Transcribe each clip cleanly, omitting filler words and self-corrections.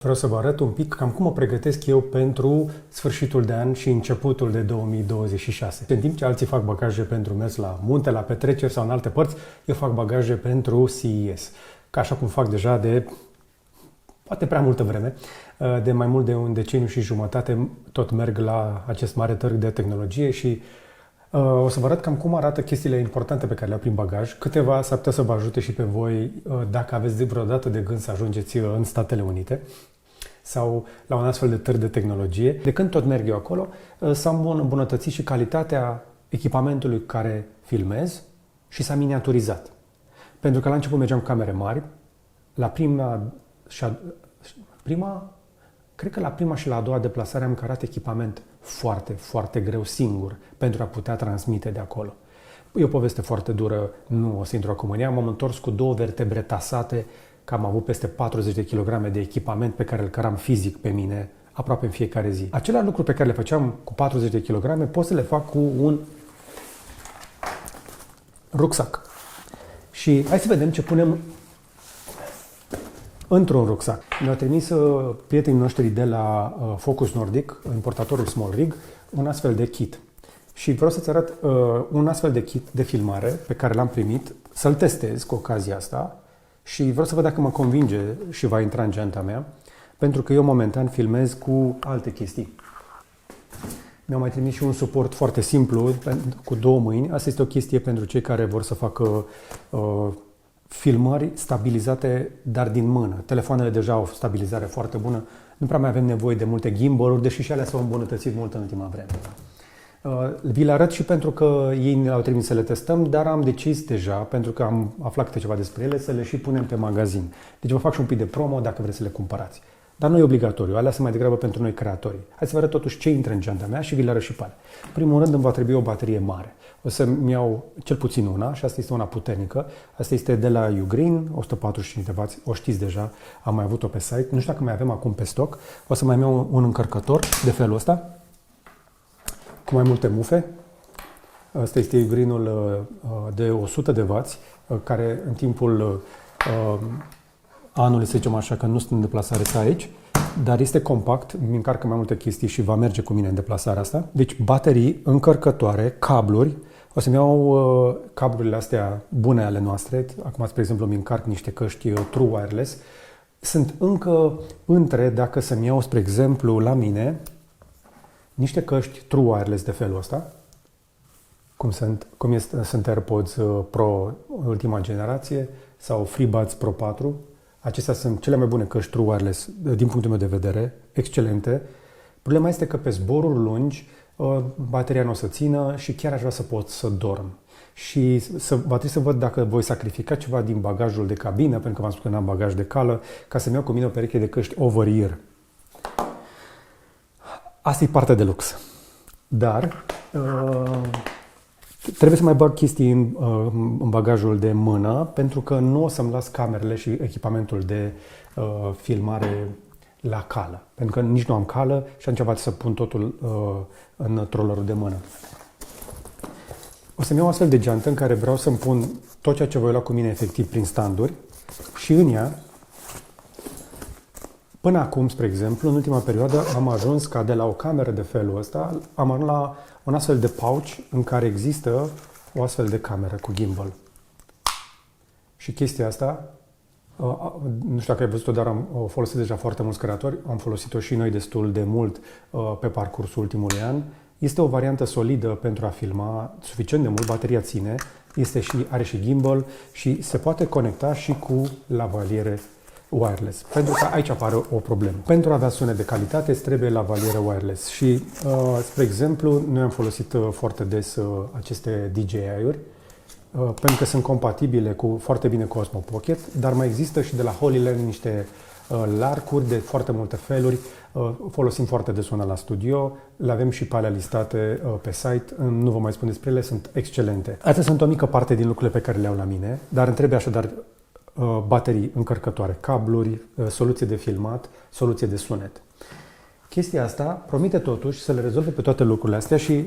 Vreau să vă arăt un pic cam cum mă pregătesc eu pentru sfârșitul de an și începutul de 2026. În timp ce alții fac bagaje pentru mers la munte, la petreceri sau în alte părți, eu fac bagaje pentru CES. Ca așa cum fac deja de poate prea multă vreme, de mai mult de un deceniu și jumătate tot merg la acest mare târg de tehnologie și o să vă arăt cam cum arată chestiile importante pe care le au prin bagaj. Câteva s-ar putea să vă ajute și pe voi dacă aveți vreodată de gând să ajungeți în Statele Unite sau la un astfel de târg de tehnologie. De când tot merg eu acolo, s-a îmbunătățit și calitatea echipamentului care filmez și s-a miniaturizat. Pentru că la început mergeam cu camere mari, cred că la prima și la a doua deplasare am cărat echipament foarte, foarte greu singur pentru a putea transmite de acolo. E o poveste foarte dură, nu o să intru acum în ea. M-am întors cu 2 vertebre tasate, că am avut peste 40 de kilograme de echipament pe care îl căram fizic pe mine aproape în fiecare zi. Aceleași lucruri pe care le făceam cu 40 de kilograme pot să le fac cu un rucsac. Și hai să vedem ce punem într-un rucsac. Ne-au trimis prietenii noștri de la Focus Nordic, importatorul Small Rig, un astfel de kit. Și vreau să-ți arăt un astfel de kit de filmare pe care l-am primit, să-l testez cu ocazia asta și vreau să văd dacă mă convinge și va intra în geanta mea, pentru că eu momentan filmez cu alte chestii. Mi-au mai trimis și un suport foarte simplu, cu 2 mâini. Asta este o chestie pentru cei care vor să facă filmări stabilizate, dar din mână. Telefoanele deja au stabilizare foarte bună. Nu prea mai avem nevoie de multe gimbal-uri, deși și alea s-au îmbunătățit mult în ultima vreme. Vi le arăt și pentru că ei ne-au trimis să le testăm, dar am decis deja, pentru că am aflat câte ceva despre ele, să le și punem pe magazin. Deci vă fac și un pic de promo dacă vreți să le cumpărați. Dar nu e obligatoriu, alea sunt mai degrabă pentru noi creatorii. Hai să vă arăt totuși ce intră în geanta mea și vi le arăt și pe alea. În primul rând îmi va trebui o baterie mare. O să-mi iau cel puțin una și asta este una puternică. Asta este de la Ugreen, 145 de W, o știți deja, am mai avut-o pe site. Nu știu dacă mai avem acum pe stoc. O să mai iau un încărcător de felul ăsta, cu mai multe mufe. Asta este Ugreenul de 100 de W, care în timpul anului, să zicem așa, că nu sunt în deplasare aici, dar este compact, îmi încarcă mai multe chestii și va merge cu mine în deplasarea asta. Deci baterii, încărcătoare, cabluri. O să-mi iau cablurile astea bune ale noastre. Acum, spre exemplu, îmi încarc niște căști True Wireless. Sunt încă între, dacă să-mi iau, spre exemplu, la mine, niște căști True Wireless de felul ăsta, sunt AirPods Pro ultima generație sau FreeBuds Pro 4. Acestea sunt cele mai bune căști True Wireless din punctul meu de vedere, excelente. Problema este că pe zboruri lungi bateria nu o să țină și chiar aș vrea să pot să dorm. Și va trebui să văd dacă voi sacrifica ceva din bagajul de cabină, pentru că v-am spus că n-am bagaj de cală, ca să-mi iau cu mine o pereche de căști over-ear. Asta e partea de lux. Dar trebuie să mai bag chestii în bagajul de mână, pentru că nu o să-mi las camerele și echipamentul de filmare la cală. Pentru că nici nu am cală și am început să pun totul în trollerul de mână. O să-mi iau o astfel de geantă în care vreau să-mi pun tot ceea ce voi lua cu mine efectiv prin standuri și în ea, până acum, spre exemplu, în ultima perioadă am ajuns ca de la o cameră de felul ăsta, am ajuns la un astfel de pouch în care există o astfel de cameră cu gimbal. Și chestia asta, nu știu dacă ai văzut-o, dar o folosesc deja foarte mulți creatori, am folosit-o și noi destul de mult pe parcursul ultimului an. Este o variantă solidă pentru a filma suficient de mult, bateria ține, are și gimbal și se poate conecta și cu lavaliere wireless. Pentru că aici apare o problemă. Pentru a avea sunet de calitate îți trebuie lavaliere wireless și, spre exemplu, noi am folosit foarte des aceste DJI-uri pentru că sunt compatibile foarte bine cu Osmo Pocket, dar mai există și de la HoloLens niște larcuri de foarte multe feluri. Folosim foarte des una la studio, le avem și pe alea listate pe site, nu vă mai spun despre ele, sunt excelente. Astea sunt o mică parte din lucrurile pe care le au la mine, dar îmi trebuie așadar baterii încărcătoare, cabluri, soluție de filmat, soluție de sunet. Chestia asta promite totuși să le rezolve pe toate lucrurile astea și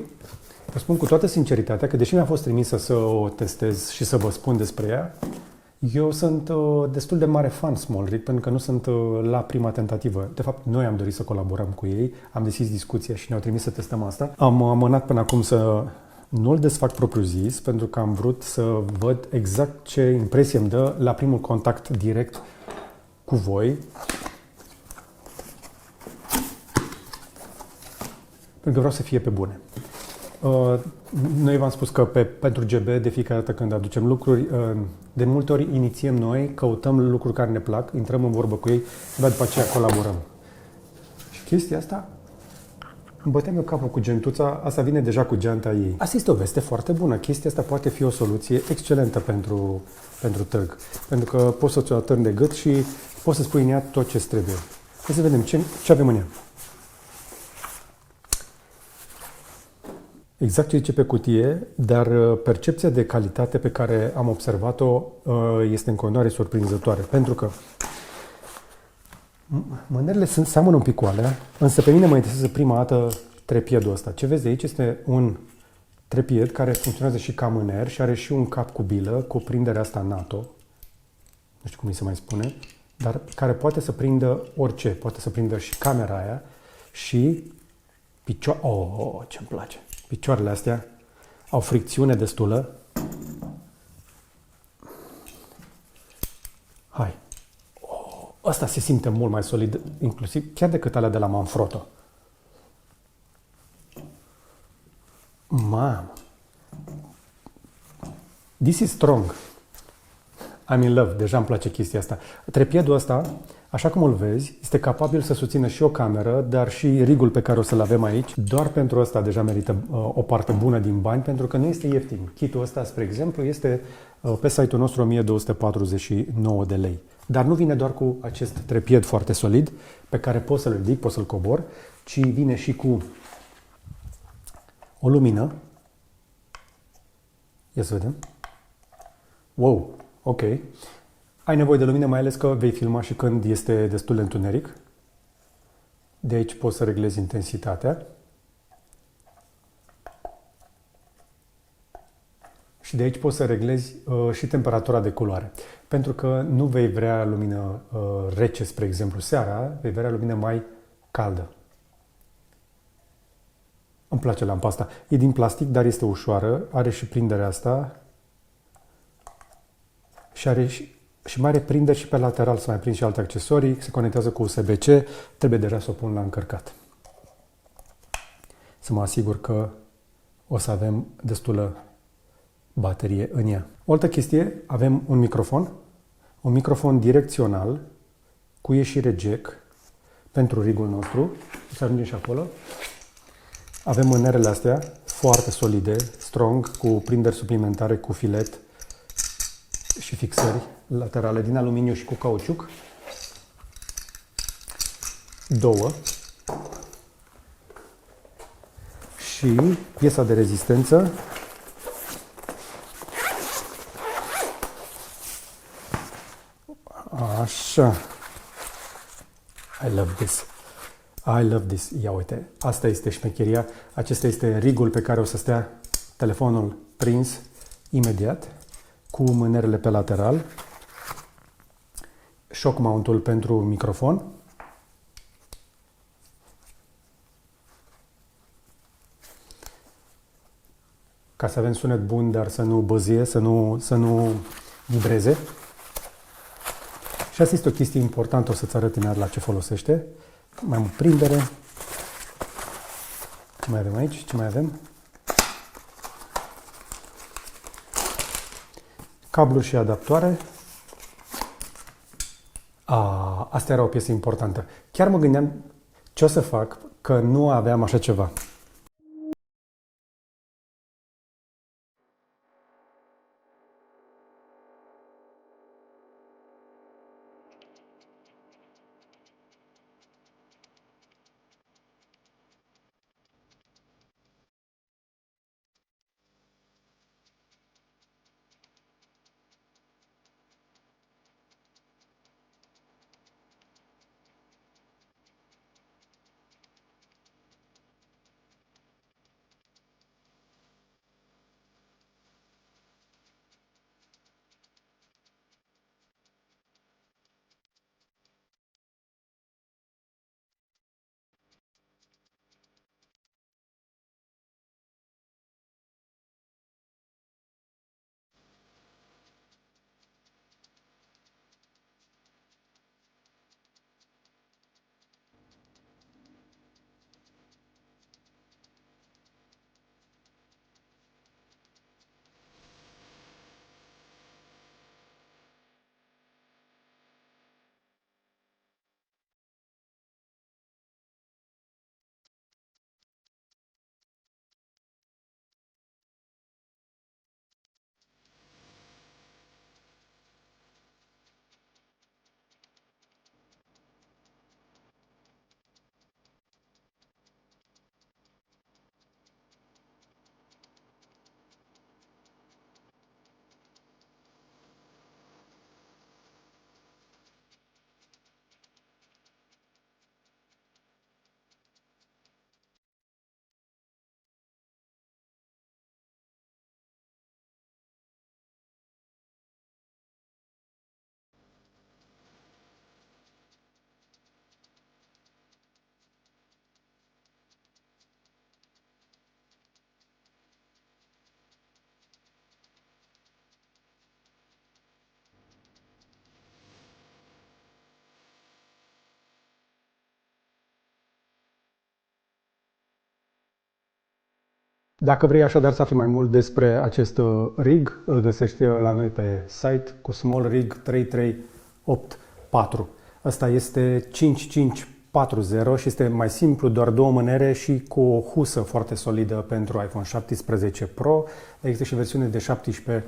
vă spun cu toată sinceritatea că deși mi-a fost trimisă să o testez și să vă spun despre ea, Eu sunt destul de mare fan Smallrig pentru că nu sunt la prima tentativă. De fapt, noi am dorit să colaborăm cu ei, am deschis discuția și ne-au trimis să testăm asta. Am amânat până acum să nu-l desfac propriu-zis pentru că am vrut să văd exact ce impresie îmi dă la primul contact direct cu voi. Pentru că vreau să fie pe bune. Noi v-am spus că pentru GB, de fiecare dată când aducem lucruri, de multe ori inițiem noi, căutăm lucruri care ne plac, intrăm în vorbă cu ei, dar după aceea colaborăm. Și chestia asta, îmi băteam eu capul cu gentuța, asta vine deja cu geanta ei. Asta este o veste foarte bună. Chestia asta poate fi o soluție excelentă pentru târg. Pentru că poți să ți-o atârni de gât și poți să spui în ea tot ce trebuie. Hai să vedem ce avem în ea. Exact ce zice pe cutie, dar percepția de calitate pe care am observat-o este în continuare surprinzătoare. Pentru că mânerele seamănă un pic cu alea, însă pe mine mă interesează prima dată trepiedul ăsta. Ce vezi de aici este un trepied care funcționează și ca mâner și are și un cap cu bilă, cu prinderea asta NATO, nu știu cum îi se mai spune, dar care poate să prindă orice, poate să prindă și camera aia și picioare. Oh, ce-mi place! Picioarele astea au fricțiune destulă. Hai! Ăsta se simte mult mai solid, inclusiv chiar decât alea de la Manfrotto. Mamă! This is strong. I'm in love. Deja îmi place chestia asta. Trepiedul ăsta, așa cum îl vezi, este capabil să susțină și o cameră, dar și rigul pe care o să-l avem aici. Doar pentru ăsta deja merită o parte bună din bani, pentru că nu este ieftin. Kitul ăsta, spre exemplu, este pe site-ul nostru 1249 de lei. Dar nu vine doar cu acest trepied foarte solid, pe care poți să-l ridic, poți să-l cobor, ci vine și cu o lumină. Ia să vedem. Wow, ok. Ai nevoie de lumină, mai ales că vei filma și când este destul de întuneric. De aici poți să reglezi intensitatea. Și de aici poți să reglezi și temperatura de culoare. Pentru că nu vei vrea lumină rece, spre exemplu, seara, vei vrea lumină mai caldă. Îmi place lampa asta. E din plastic, dar este ușoară. Are și prinderea asta. Și are și mai are prinderi și pe lateral să mai prind și alte accesorii. Se conectează cu USB-C. Trebuie deja să o pun la încărcat. Să mă asigur că o să avem destulă baterie în ea. O altă chestie, avem un microfon direcțional cu ieșire jack pentru rigul nostru. Să ajungem și acolo. Avem mânerele astea foarte solide, strong, cu prinderi suplimentare, cu filet și fixări laterale din aluminiu și cu cauciuc. Două. Și piesa de rezistență. Așa. I love this. I love this. Ia uite, asta este șmecheria. Acesta este rigul pe care o să stea telefonul prins imediat, cu mânerele pe lateral, shock mount-ul pentru microfon, ca să avem sunet bun, dar să nu băzie, să nu vibreze. Și asta este o chestie importantă, o să-ți arăt imediat la ce folosește. Mai am o prindere. Ce mai avem aici? Ce mai avem? Cabluri și adaptoare. Asta era o piesă importantă. Chiar mă gândeam ce o să fac, că nu aveam așa ceva. Dacă vrei așadar să afli mai mult despre acest rig, îl găsești la noi pe site cu Small Rig 3384. Asta este 5540 și este mai simplu, doar două mânere și cu o husă foarte solidă pentru iPhone 17 Pro. Există și versiune de 17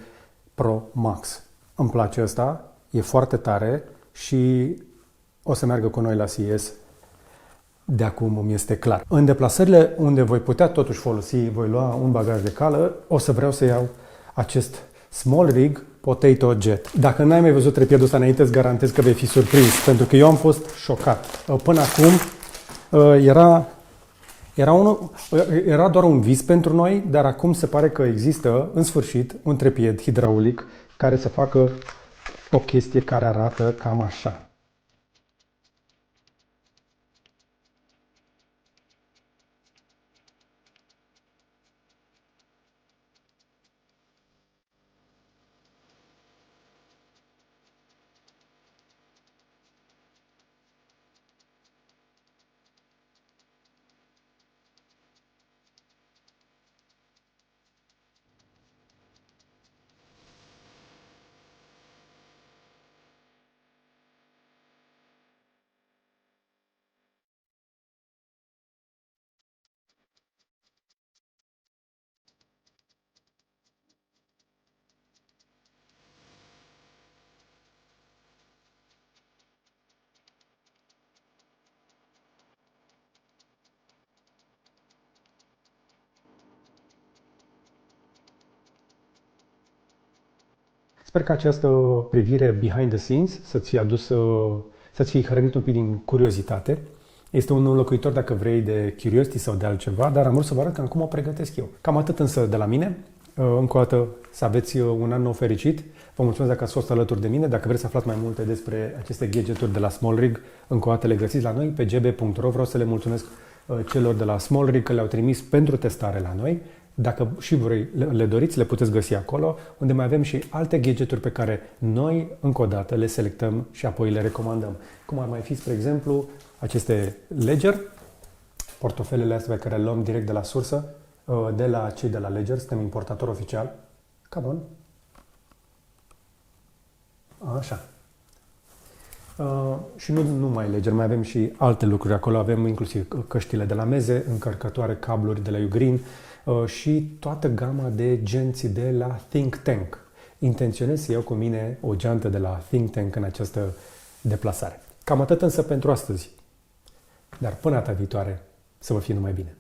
Pro Max. Îmi place ăsta, e foarte tare și o să meargă cu noi la CES. De acum îmi este clar. În deplasările unde voi putea totuși folosi, voi lua un bagaj de cală, o să vreau să iau acest Small Rig Potato Jet. Dacă n-ai mai văzut trepiedul ăsta înainte, îți garantez că vei fi surprins, pentru că eu am fost șocat. Până acum era doar un vis pentru noi, dar acum se pare că există, în sfârșit, un trepied hidraulic care să facă o chestie care arată cam așa. Sper că această privire behind the scenes să-ți fie să-ți fie hrănit un pic din curiozitate. Este un înlocuitor, dacă vrei, de Curiosity sau de altceva, dar am vrut să vă arăt cum o pregătesc eu. Cam atât însă de la mine. Încă o dată să aveți un an nou fericit. Vă mulțumesc dacă ați fost alături de mine. Dacă vreți să aflați mai multe despre aceste gadgeturi de la Small Rig, încă o dată le găsiți la noi pe gb.ro. Vreau să le mulțumesc celor de la Small Rig că le-au trimis pentru testare la noi. Dacă și voi le doriți, le puteți găsi acolo, unde mai avem și alte gadgeturi pe care noi, încă o dată, le selectăm și apoi le recomandăm. Cum ar mai fi, spre exemplu, aceste Ledger, portofelele astea pe care le luăm direct de la sursă, de la cei de la Ledger, suntem importator oficial. Come on! Așa. Și nu numai Ledger, mai avem și alte lucruri acolo. Avem inclusiv căștile de la meze, încărcătoare, cabluri de la Ugreen și toată gama de genți de la Think Tank. Intenționez să iau cu mine o geantă de la Think Tank în această deplasare. Cam atât însă pentru astăzi. Dar până data viitoare, să vă fie numai bine!